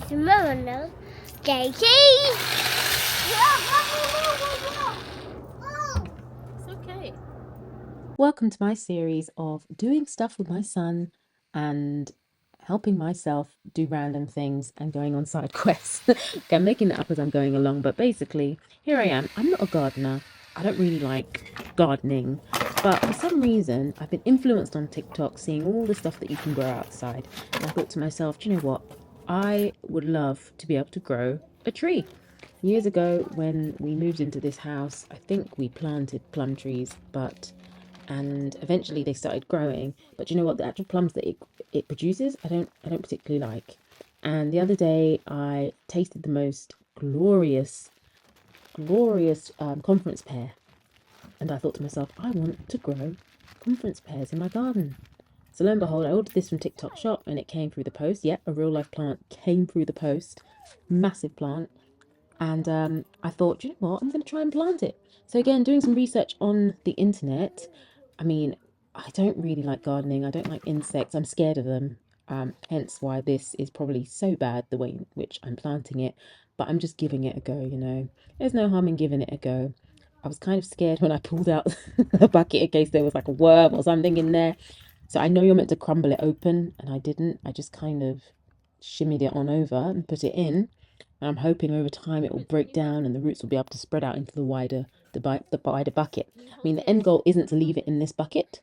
Tomorrow, JT. It's okay. Welcome to my series of doing stuff with my son and helping myself do random things and going on side quests. Okay, I'm making that up as I'm going along, but basically, here I am. I'm not a gardener. I don't really like gardening, but for some reason, I've been influenced on TikTok seeing all the stuff that you can grow outside. And I thought to myself, do you know what? I would love to be able to grow a tree. Years ago, when we moved into this house, I think we planted plum trees, and eventually they started growing. But you know what? The actual plums that it produces, I don't particularly like. And the other day, I tasted the most glorious conference pear, and I thought to myself, I want to grow conference pears in my garden. So lo and behold, I ordered this from TikTok Shop, and it came through the post. Yeah, a real life plant came through the post, massive plant. And I thought, you know what, I'm going to try and plant it. So again, doing some research on the internet. I mean, I don't really like gardening. I don't like insects. I'm scared of them. Hence why this is probably so bad the way in which I'm planting it. But I'm just giving it a go, you know. There's no harm in giving it a go. I was kind of scared when I pulled out the bucket in case there was like a worm or something in there. So I know you're meant to crumble it open, and I didn't. I just kind of shimmied it on over and put it in. And I'm hoping over time it will break down and the roots will be able to spread out into the wider bucket. I mean, the end goal isn't to leave it in this bucket.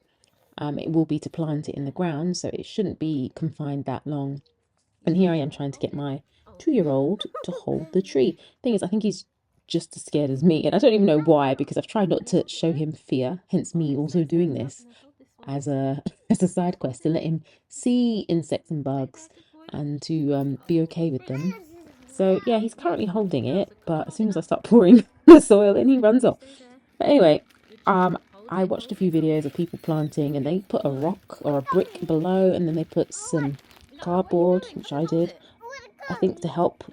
It will be to plant it in the ground, so it shouldn't be confined that long. And here I am trying to get my 2-year-old to hold the tree. Thing is, I think he's just as scared as me, and I don't even know why, because I've tried not to show him fear. Hence me also doing this as a as a side quest to let him see insects and bugs and to be okay with them. So yeah, he's currently holding it, but as soon as I start pouring the soil in, he runs off. But anyway, I watched a few videos of people planting, and they put a rock or a brick below, and then they put some cardboard, which I did, I think to help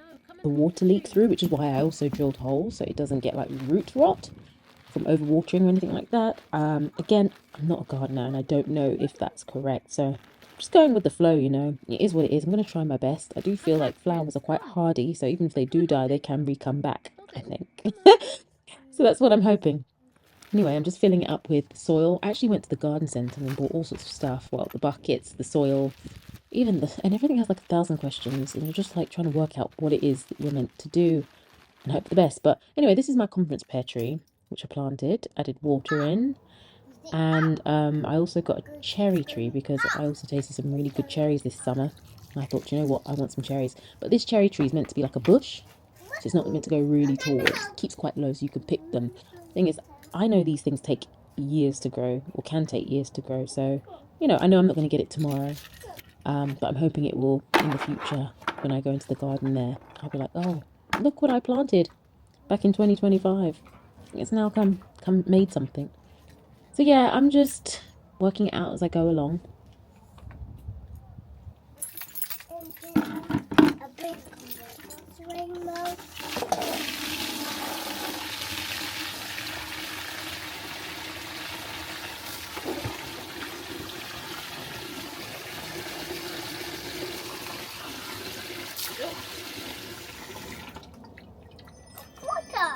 the water leak through, which is why I also drilled holes so it doesn't get like root rot from overwatering or anything like that. Again, I'm not a gardener and I don't know if that's correct. So just going with the flow, you know, it is what it is. I'm going to try my best. I do feel like flowers are quite hardy, so even if they do die, they can re-come back, I think. So that's what I'm hoping. Anyway, I'm just filling it up with soil. I actually went to the garden centre and bought all sorts of stuff. Well, the buckets, the soil, and everything has like 1,000 questions, and you're just like trying to work out what it is that you're meant to do and hope for the best. But anyway, this is my conference pear tree, which I planted. I did water in. And I also got a cherry tree because I also tasted some really good cherries this summer. And I thought, you know what, I want some cherries. But this cherry tree is meant to be like a bush. So it's not meant to go really tall. It keeps quite low so you can pick them. Thing is, I know these things take years to grow, or can take years to grow. So, you know, I know I'm not going to get it tomorrow. But I'm hoping it will in the future when I go into the garden there. I'll be like, oh, look what I planted back in 2025. It's now come made something. So yeah, I'm just working it out as I go along. A big rainbow. Water.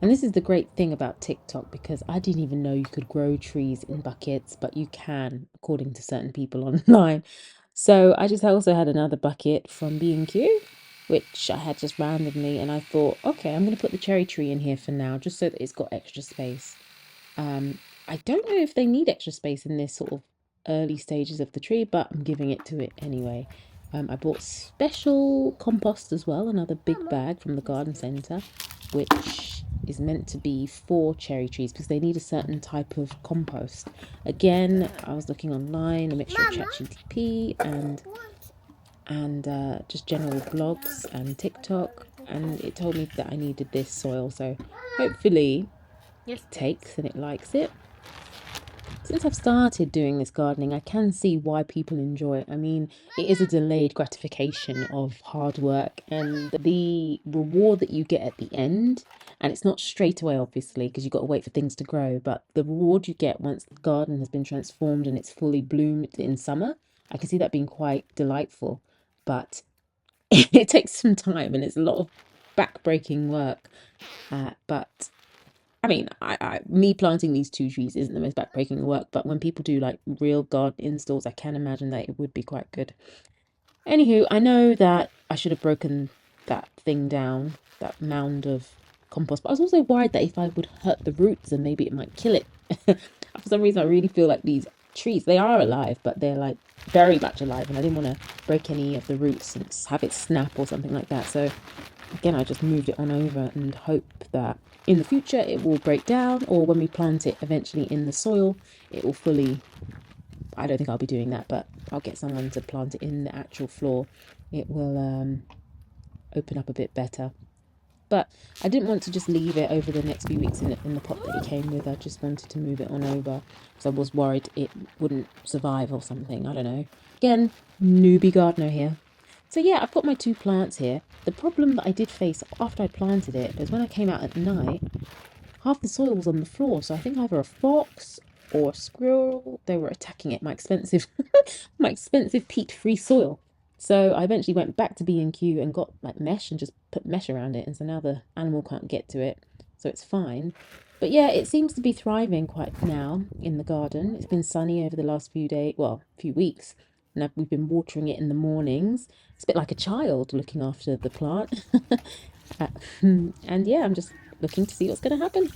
And this is the great thing about TikTok, because I didn't even know you could grow trees in buckets, but you can, according to certain people online. So I just also had another bucket from B&Q, which I had just randomly, and I thought, okay, I'm going to put the cherry tree in here for now, just so that it's got extra space. I don't know if they need extra space in this sort of early stages of the tree, but I'm giving it to it anyway. I bought special compost as well, another big bag from the garden centre, which is meant to be for cherry trees because they need a certain type of compost. Again, I was looking online, a mixture of ChatGPT and just general blogs and TikTok, and it told me that I needed this soil. So hopefully it takes and it likes it. Since I've started doing this gardening, I can see why people enjoy it. I mean, it is a delayed gratification of hard work and the reward that you get at the end. And it's not straight away, obviously, because you've got to wait for things to grow. But the reward you get once the garden has been transformed and it's fully bloomed in summer, I can see that being quite delightful. But it takes some time and it's a lot of back-breaking work. But I mean, me planting these two trees isn't the most backbreaking work, but when people do like real garden installs, I can imagine that it would be quite good. Anywho, I know that I should have broken that thing down, that mound of compost, but I was also worried that if I would hurt the roots, then maybe it might kill it. For some reason, I really feel like these trees, they are alive, but they're like very much alive, and I didn't want to break any of the roots and have it snap or something like that. So again, I just moved it on over and hope that in the future it will break down, or when we plant it eventually in the soil, it will fully, I don't think I'll be doing that, but I'll get someone to plant it in the actual floor. It will open up a bit better. But I didn't want to just leave it over the next few weeks in the pot that it came with. I just wanted to move it on over because I was worried it wouldn't survive or something. I don't know. Again, newbie gardener here. So yeah, I've got my two plants here. The problem that I did face after I planted it was when I came out at night, half the soil was on the floor. So I think either a fox or a squirrel, they were attacking it, my expensive, my expensive peat-free soil. So I eventually went back to B&Q and got like mesh and just put mesh around it. And so now the animal can't get to it. So it's fine. But yeah, it seems to be thriving quite now in the garden. It's been sunny over the last few days, well, few weeks. And we've been watering it in the mornings. It's a bit like a child looking after the plant. And yeah, I'm just looking to see what's going to happen.